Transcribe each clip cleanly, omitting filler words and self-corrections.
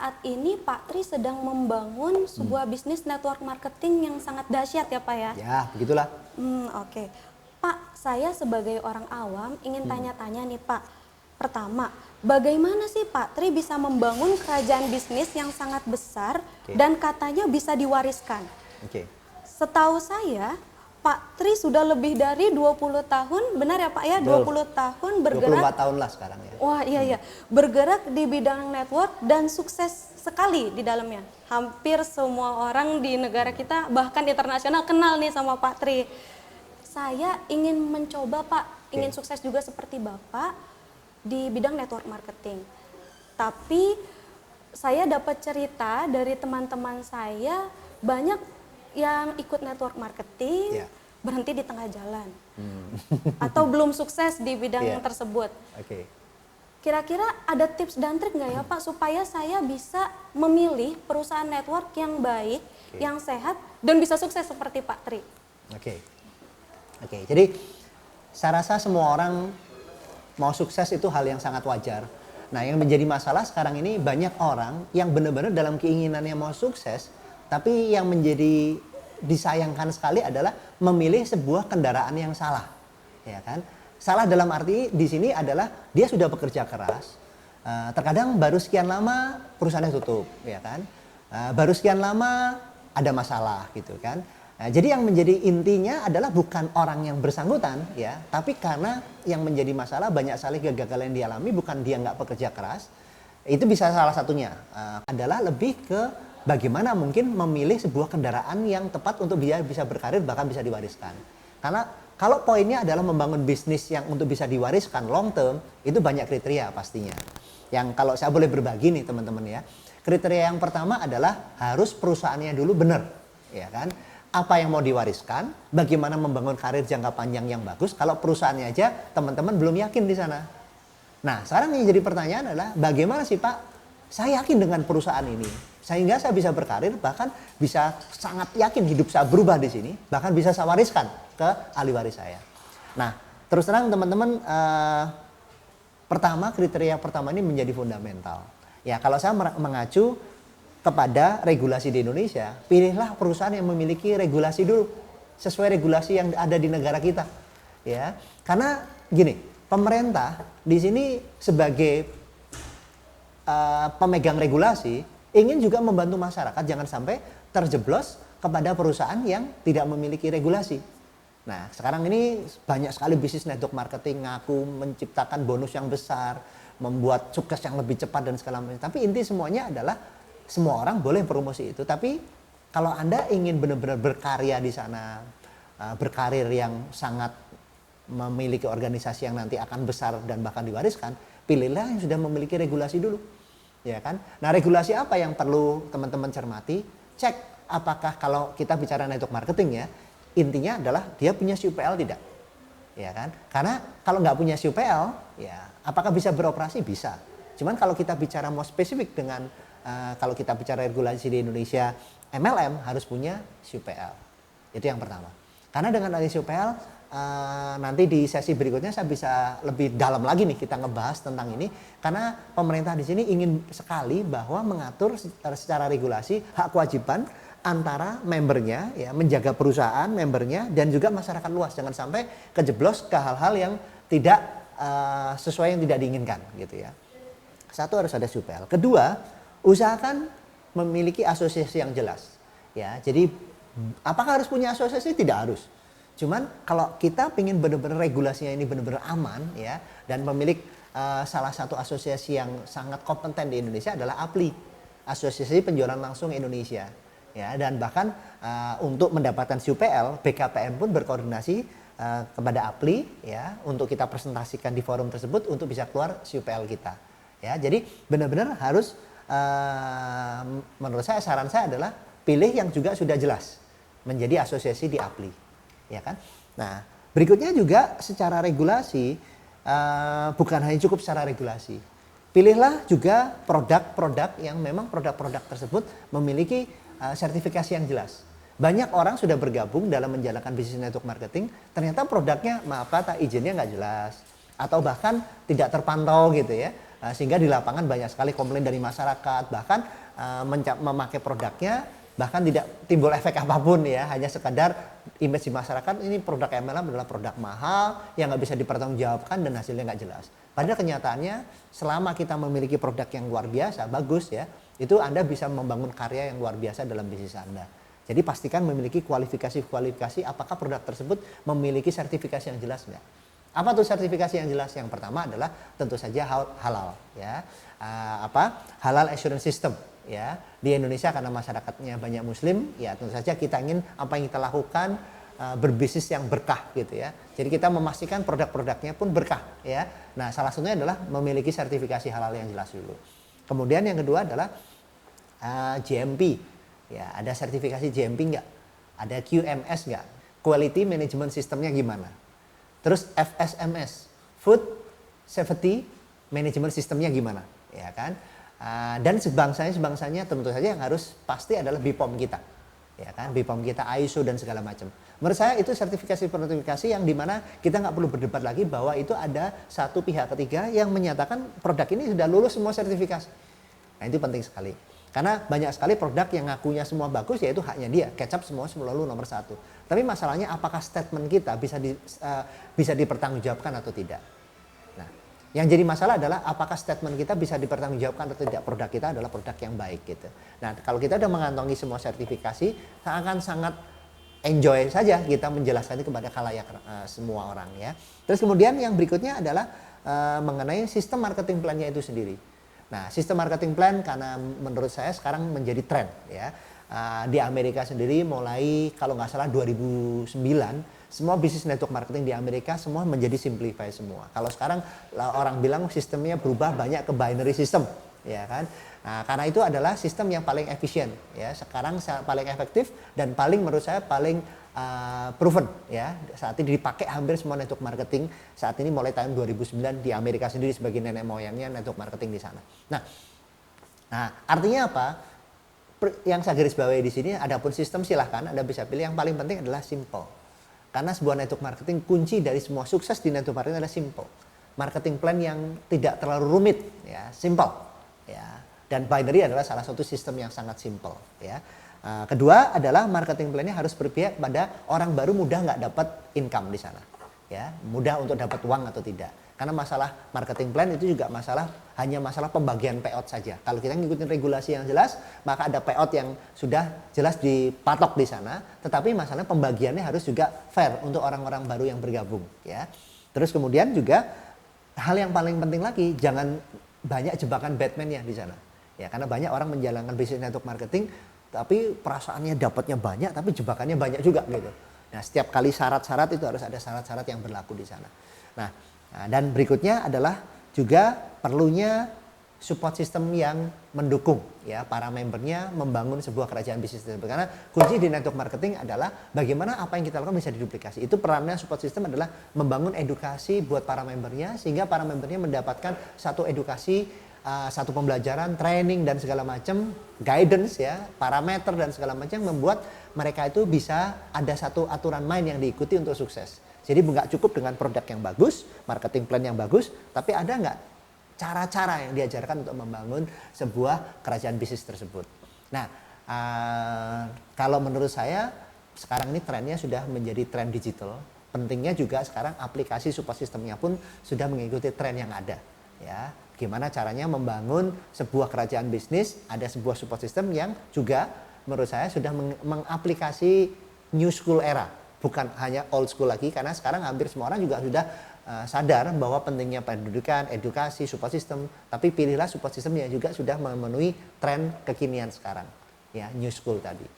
saat ini Pak Tri sedang membangun sebuah bisnis network marketing yang sangat dahsyat ya Pak ya? Ya, begitulah. Oke. Pak, saya sebagai orang awam ingin tanya-tanya nih Pak. Pertama, bagaimana sih Pak Tri bisa membangun kerajaan bisnis yang sangat besar dan katanya bisa diwariskan? Oke. Setahu saya, Pak Tri sudah lebih dari 20 tahun, benar ya Pak ya? 20 tahun bergerak. 24 tahun lah sekarang ya. Wah iya. Bergerak di bidang network dan sukses sekali di dalamnya. Hampir semua orang di negara kita, bahkan internasional kenal nih sama Pak Tri. Saya ingin mencoba Pak, ingin sukses juga seperti Bapak di bidang network marketing. Tapi saya dapat cerita dari teman-teman saya, banyak yang ikut network marketing berhenti di tengah jalan atau belum sukses di bidang tersebut. Kira-kira ada tips dan trik nggak ya Pak supaya saya bisa memilih perusahaan network yang baik, yang sehat dan bisa sukses seperti Pak Tri? Jadi saya rasa semua orang mau sukses itu hal yang sangat wajar. Nah, yang menjadi masalah sekarang ini banyak orang yang benar-benar dalam keinginannya mau sukses, tapi yang menjadi disayangkan sekali adalah memilih sebuah kendaraan yang salah, ya kan? Salah dalam arti di sini adalah dia sudah bekerja keras, terkadang baru sekian lama perusahaannya tutup, ya kan? Baru sekian lama ada masalah, gitu kan? Jadi yang menjadi intinya adalah bukan orang yang bersangkutan, ya, tapi karena yang menjadi masalah banyak sekali kegagalan yang dialami, bukan dia nggak bekerja keras, itu bisa salah satunya adalah lebih ke bagaimana mungkin memilih sebuah kendaraan yang tepat untuk dia bisa berkarir bahkan bisa diwariskan. Karena kalau poinnya adalah membangun bisnis yang untuk bisa diwariskan long term, itu banyak kriteria pastinya. Yang kalau saya boleh berbagi nih teman-teman ya, kriteria yang pertama adalah harus perusahaannya dulu benar, ya kan? Apa yang mau diwariskan, bagaimana membangun karir jangka panjang yang bagus. Kalau perusahaannya aja teman-teman belum yakin di sana. Nah, sekarang yang jadi pertanyaan adalah bagaimana sih Pak, saya yakin dengan perusahaan ini, sehingga saya bisa berkarir, bahkan bisa sangat yakin hidup saya berubah di sini, bahkan bisa saya wariskan ke ahli waris saya. Nah, terus terang teman-teman, pertama kriteria pertama ini menjadi fundamental. Ya, kalau saya mengacu kepada regulasi di Indonesia, pilihlah perusahaan yang memiliki regulasi dulu, sesuai regulasi yang ada di negara kita. Ya, karena gini, pemerintah di sini sebagai pemegang regulasi ingin juga membantu masyarakat jangan sampai terjeblos kepada perusahaan yang tidak memiliki regulasi. Nah, sekarang ini banyak sekali bisnis network marketing ngaku menciptakan bonus yang besar, membuat sukses yang lebih cepat dan segala macam. Tapi inti semuanya adalah semua orang boleh promosi itu. Tapi kalau Anda ingin benar-benar berkarya di sana, berkarir yang sangat memiliki organisasi yang nanti akan besar dan bahkan diwariskan, pilihlah yang sudah memiliki regulasi dulu, ya kan? Nah, regulasi apa yang perlu teman-teman cermati? Cek apakah kalau kita bicara network marketing ya, intinya adalah dia punya SUPL tidak, ya kan? Karena kalau nggak punya SUPL, ya apakah bisa beroperasi? Bisa. Cuman kalau kita bicara mau spesifik dengan kalau kita bicara regulasi di Indonesia, MLM harus punya SUPL. Itu yang pertama. Karena dengan adanya SUPL, nanti di sesi berikutnya saya bisa lebih dalam lagi nih kita ngebahas tentang ini. Karena pemerintah di sini ingin sekali bahwa mengatur secara regulasi hak kewajiban antara membernya, ya, menjaga perusahaan membernya dan juga masyarakat luas. Jangan sampai kejeblos ke hal-hal yang tidak sesuai yang tidak diinginkan, gitu ya. Satu, harus ada SUPL. Kedua, usahakan memiliki asosiasi yang jelas. Ya, jadi apakah harus punya asosiasi? Tidak harus. Cuman kalau kita ingin benar-benar regulasinya ini benar-benar aman, ya, dan memiliki salah satu asosiasi yang sangat kompeten di Indonesia adalah APLI, Asosiasi Penjualan Langsung Indonesia. Ya, dan bahkan untuk mendapatkan SUPL, BKPM pun berkoordinasi kepada APLI, ya, untuk kita presentasikan di forum tersebut untuk bisa keluar SUPL kita. Ya, jadi benar-benar harus menurut saya, saran saya adalah pilih yang juga sudah jelas menjadi asosiasi di APLI, ya kan? Nah, berikutnya juga secara regulasi, bukan hanya cukup secara regulasi, pilihlah juga produk-produk yang memang produk-produk tersebut memiliki sertifikasi yang jelas. Banyak orang sudah bergabung dalam menjalankan bisnis network marketing, ternyata produknya maaf kata izinnya nggak jelas, atau bahkan tidak terpantau gitu ya. Sehingga di lapangan banyak sekali komplain dari masyarakat, bahkan memakai produknya bahkan tidak timbul efek apapun ya, hanya sekadar image di masyarakat ini produk MLM adalah produk mahal yang nggak bisa dipertanggungjawabkan dan hasilnya nggak jelas. Padahal kenyataannya selama kita memiliki produk yang luar biasa, bagus ya, itu Anda bisa membangun karya yang luar biasa dalam bisnis Anda. Jadi pastikan memiliki kualifikasi apakah produk tersebut memiliki sertifikasi yang jelas nggak. Apa tuh sertifikasi yang jelas? Yang pertama adalah tentu saja halal ya. Halal assurance system ya. Di Indonesia karena masyarakatnya banyak muslim ya, tentu saja kita ingin apa yang kita lakukan berbisnis yang berkah gitu ya. Jadi kita memastikan produk-produknya pun berkah ya. Nah, salah satunya adalah memiliki sertifikasi halal yang jelas dulu. Kemudian yang kedua adalah GMP. Ya, ada sertifikasi GMP nggak? Ada QMS nggak? Quality Management Systemnya gimana? Terus FSMS, Food Safety Management Systemnya gimana? Ya kan? Dan sebangsanya tentu saja yang harus pasti adalah BPOM kita. Ya kan? BPOM kita, ISO dan segala macam. Menurut saya itu sertifikasi yang dimana kita nggak perlu berdebat lagi bahwa itu ada satu pihak ketiga yang menyatakan produk ini sudah lulus semua sertifikasi. Nah itu penting sekali. Karena banyak sekali produk yang ngakunya semua bagus, yaitu haknya dia. Kecap semua selalu nomor 1. Tapi masalahnya apakah statement kita bisa dipertanggungjawabkan atau tidak. Nah, yang jadi masalah adalah apakah statement kita bisa dipertanggungjawabkan atau tidak. Produk kita adalah produk yang baik gitu. Nah, kalau kita sudah mengantongi semua sertifikasi, akan sangat enjoy saja kita menjelaskan itu kepada khalayak semua orang ya. Terus kemudian yang berikutnya adalah mengenai sistem marketing plan-nya itu sendiri. Nah, sistem marketing plan karena menurut saya sekarang menjadi tren ya. Di Amerika sendiri mulai kalau nggak salah 2009 semua bisnis network marketing di Amerika semua menjadi simplify semua. Kalau sekarang orang bilang sistemnya berubah banyak ke binary system ya kan. Nah, karena itu adalah sistem yang paling efisien ya. Sekarang paling efektif dan paling menurut saya paling proven ya. Saat ini dipakai hampir semua network marketing saat ini mulai tahun 2009 di Amerika sendiri sebagai nenek moyangnya network marketing di sana. Nah, artinya apa? Yang saya garis bawahi di sini adapun sistem silahkan Anda bisa pilih, yang paling penting adalah simple. Karena sebuah network marketing kunci dari semua sukses di network marketing adalah simple. Marketing plan yang tidak terlalu rumit ya, simple ya. Dan binary adalah salah satu sistem yang sangat simple ya. Kedua adalah marketing plan-nya harus berpihak pada orang baru mudah nggak dapat income di sana, ya mudah untuk dapat uang atau tidak. Karena masalah marketing plan itu juga hanya masalah pembagian payout saja. Kalau kita ngikutin regulasi yang jelas, maka ada payout yang sudah jelas dipatok di sana. Tetapi masalahnya pembagiannya harus juga fair untuk orang-orang baru yang bergabung, ya. Terus kemudian juga hal yang paling penting lagi, jangan banyak jebakan Batman-nya di sana, ya. Karena banyak orang menjalankan bisnis network marketing tapi perasaannya dapatnya banyak tapi jebakannya banyak juga gitu. Nah, setiap kali syarat-syarat itu harus ada syarat-syarat yang berlaku di sana. Nah, dan berikutnya adalah juga perlunya support system yang mendukung ya para membernya membangun sebuah kerajaan bisnis tersebut. Karena kunci di network marketing adalah bagaimana apa yang kita lakukan bisa diduplikasi. Itu perannya support system adalah membangun edukasi buat para membernya sehingga para membernya mendapatkan satu edukasi, satu pembelajaran, training dan segala macam, guidance ya, parameter dan segala macam membuat mereka itu bisa ada satu aturan main yang diikuti untuk sukses. Jadi nggak cukup dengan produk yang bagus, marketing plan yang bagus, tapi ada nggak cara-cara yang diajarkan untuk membangun sebuah kerajaan bisnis tersebut. Nah, kalau menurut saya sekarang ini trennya sudah menjadi tren digital. Pentingnya juga sekarang aplikasi support systemnya pun sudah mengikuti tren yang ada. Ya, gimana caranya membangun sebuah kerajaan bisnis, ada sebuah support system yang juga menurut saya sudah mengaplikasi new school era, bukan hanya old school lagi, karena sekarang hampir semua orang juga sudah sadar bahwa pentingnya pendidikan, edukasi, support system, tapi pilihlah support system yang juga sudah memenuhi tren kekinian sekarang, ya new school tadi.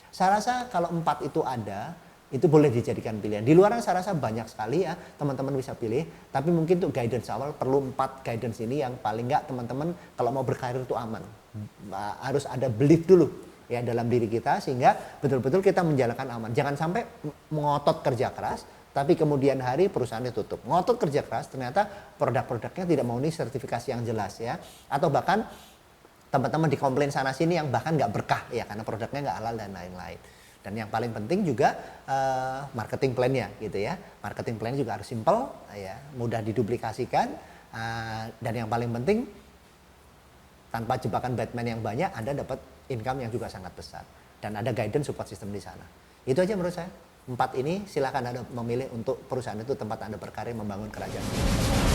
Saya rasa kalau 4 itu ada, itu boleh dijadikan pilihan. Di luaran saya rasa banyak sekali ya teman-teman bisa pilih, tapi mungkin untuk guidance awal perlu 4 guidance ini yang paling enggak teman-teman kalau mau berkarir itu aman. Harus ada belief dulu ya dalam diri kita sehingga betul-betul kita menjalankan aman. Jangan sampai mengotot kerja keras tapi kemudian hari perusahaannya tutup. Ngotot kerja keras ternyata produk-produknya tidak memenuhi sertifikasi yang jelas ya, atau bahkan teman-teman dikomplain sana sini yang bahkan nggak berkah ya karena produknya nggak halal dan lain-lain. Dan yang paling penting juga marketing plan-nya gitu ya. Marketing plan juga harus simple, ya, mudah diduplikasikan, dan yang paling penting tanpa jebakan Batman yang banyak, Anda dapat income yang juga sangat besar. Dan ada guidance support system di sana. Itu aja menurut saya. 4 ini silakan Anda memilih untuk perusahaan itu tempat Anda berkarir membangun kerajaan.